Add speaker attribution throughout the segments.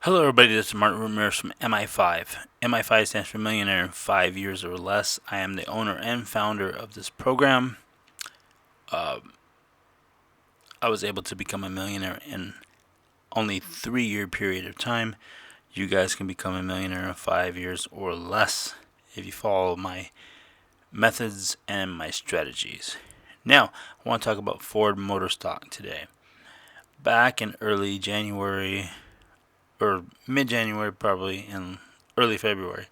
Speaker 1: Hello, everybody. This is Martin Ramirez from Mi5. Mi5 stands for Millionaire in 5 Years or Less. I am the owner and founder of this program. Uh, I was able to become a millionaire in only 3 year period of time. You guys can become a millionaire in 5 years or less if you follow my methods and my strategies. Now, I want to talk about Ford Motor Stock today. Back in early January, or mid-January probably, in early February,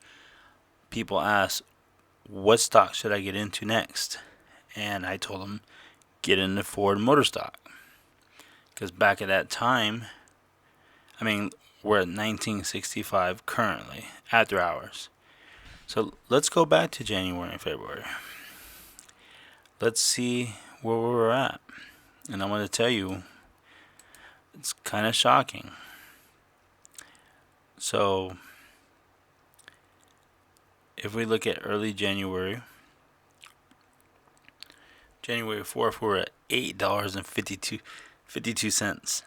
Speaker 1: people asked, what stock should I get into next? And I told them, get into Ford Motor Stock. Because back at that time, we're at 1965 currently, after hours. So let's go back to January and February. Let's see where we're at. And I'm going to tell you, it's kind of shocking. So if we look at early January 4th, we're at $8.52.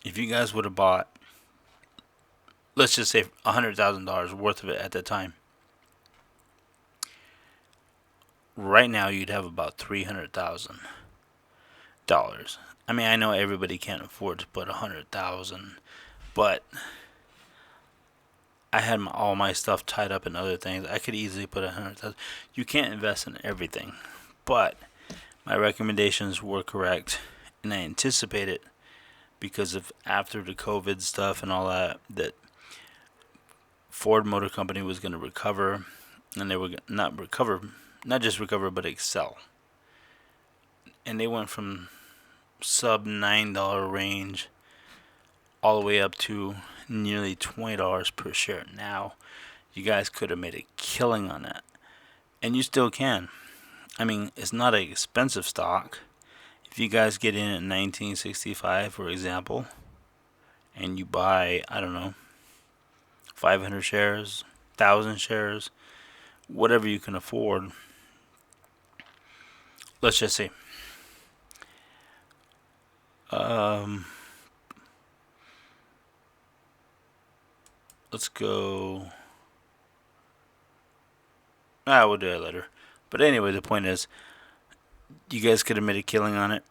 Speaker 1: If you guys would have bought, let's just say $100,000 worth of it at that time, right now you'd have about $300,000. I know everybody can't afford to put $100,000, but I had all my stuff tied up in other things. I could easily put $100,000. You can't invest in everything, but my recommendations were correct, and I anticipated, because of after the COVID stuff and all that Ford Motor Company was going to recover, and they were not just recover, but excel. And they went from sub $9 range all the way up to nearly $20 per share. Now, you guys could have made a killing on that, and you still can. It's not an expensive stock. If you guys get in at 1965, for example, and you buy, 500 shares, 1,000 shares, whatever you can afford, let's just say, let's go, we'll do it later. But anyway, the point is, you guys could have made a killing on it,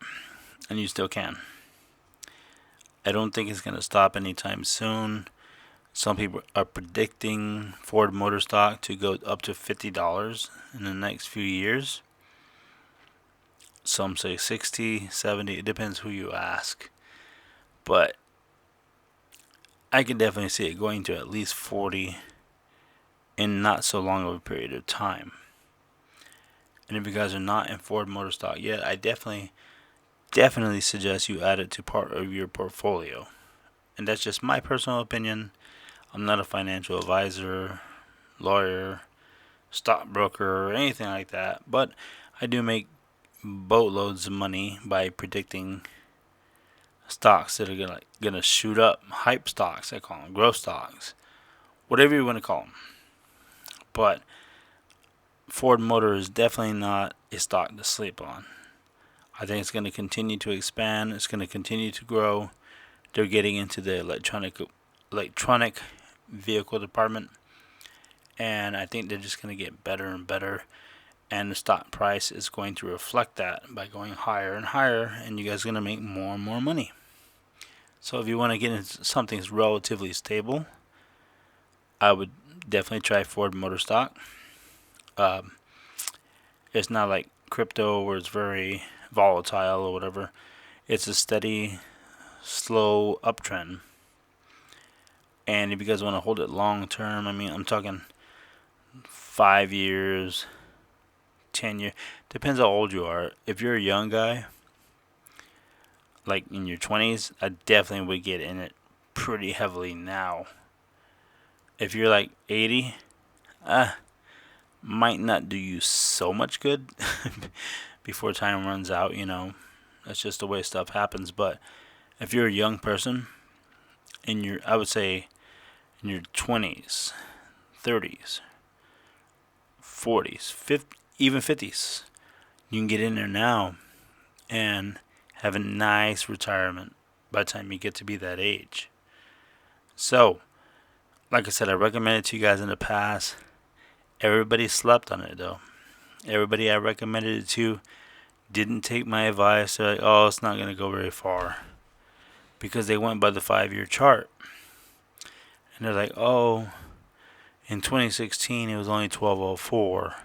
Speaker 1: and you still can. I don't think it's going to stop anytime soon. Some people are predicting Ford Motor Stock to go up to $50 in the next few years. Some say 60, 70, it depends who you ask. But I can definitely see it going to at least 40 in not so long of a period of time. And if you guys are not in Ford Motor Stock yet, I definitely suggest you add it to part of your portfolio. And that's just my personal opinion. I'm not a financial advisor, lawyer, stockbroker, or anything like that, but I do make boatloads of money by predicting stocks that are gonna shoot up. Hype stocks, I call them, growth stocks, whatever you want to call them. But Ford Motor is definitely not a stock to sleep on. I think it's going to continue to expand. It's going to continue to grow. They're getting into the electronic vehicle department, and I think they're just going to get better and better. And the stock price is going to reflect that by going higher and higher, and you guys are going to make more and more money. So if you want to get into something that's relatively stable, I would definitely try Ford Motor Stock. It's not like crypto where it's very volatile or whatever. It's a steady, slow uptrend. And if you guys want to hold it long term, I'm talking 5 years, 10 years. Depends how old you are. If you're a young guy, like in your 20s, I definitely would get in it pretty heavily now. If you're like 80, might not do you so much good before time runs out. That's just the way stuff happens. But if you're a young person, I would say in your 20s, 30s, 40s, 50, even 50s, you can get in there now and have a nice retirement by the time you get to be that age. So, like I said, I recommended it to you guys in the past. Everybody slept on it though. Everybody I recommended it to didn't take my advice. They're like, oh, it's not going to go very far. Because they went by the 5-year chart. And they're like, oh, in 2016 it was only 1204.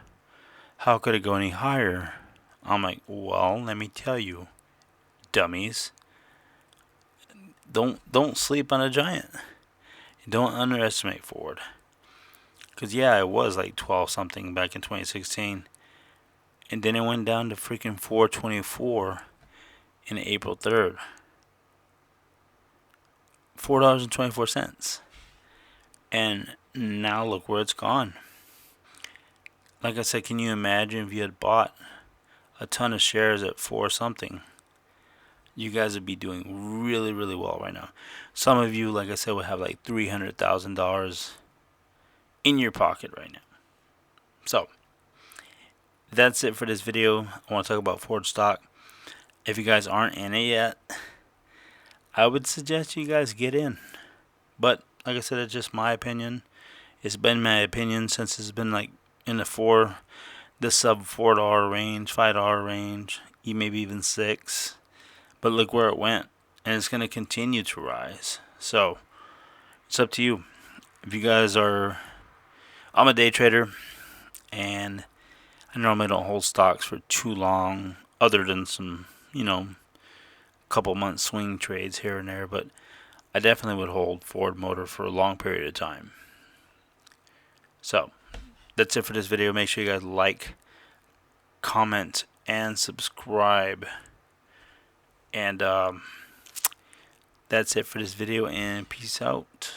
Speaker 1: How could it go any higher? I'm like, well, let me tell you, dummies. Don't sleep on a giant. Don't underestimate Ford. Because yeah, it was like 12 something back in 2016. And then it went down to freaking 424 in April 3rd. $4.24. And now look where it's gone. Like I said, can you imagine if you had bought a ton of shares at 4 something? You guys would be doing really, really well right now. Some of you, like I said, would have like $300,000 in your pocket right now. So, that's it for this video. I want to talk about Ford stock. If you guys aren't in it yet, I would suggest you guys get in. But, like I said, it's just my opinion. It's been my opinion since it's been like in the sub $4 range, $5 range, maybe even $6. But look where it went. And it's going to continue to rise. So, it's up to you. If you guys are... I'm a day trader. And I normally don't hold stocks for too long. Other than some, couple months swing trades here and there. But I definitely would hold Ford Motor for a long period of time. So, that's it for this video. Make sure you guys like, comment, and subscribe. And that's it for this video, and peace out.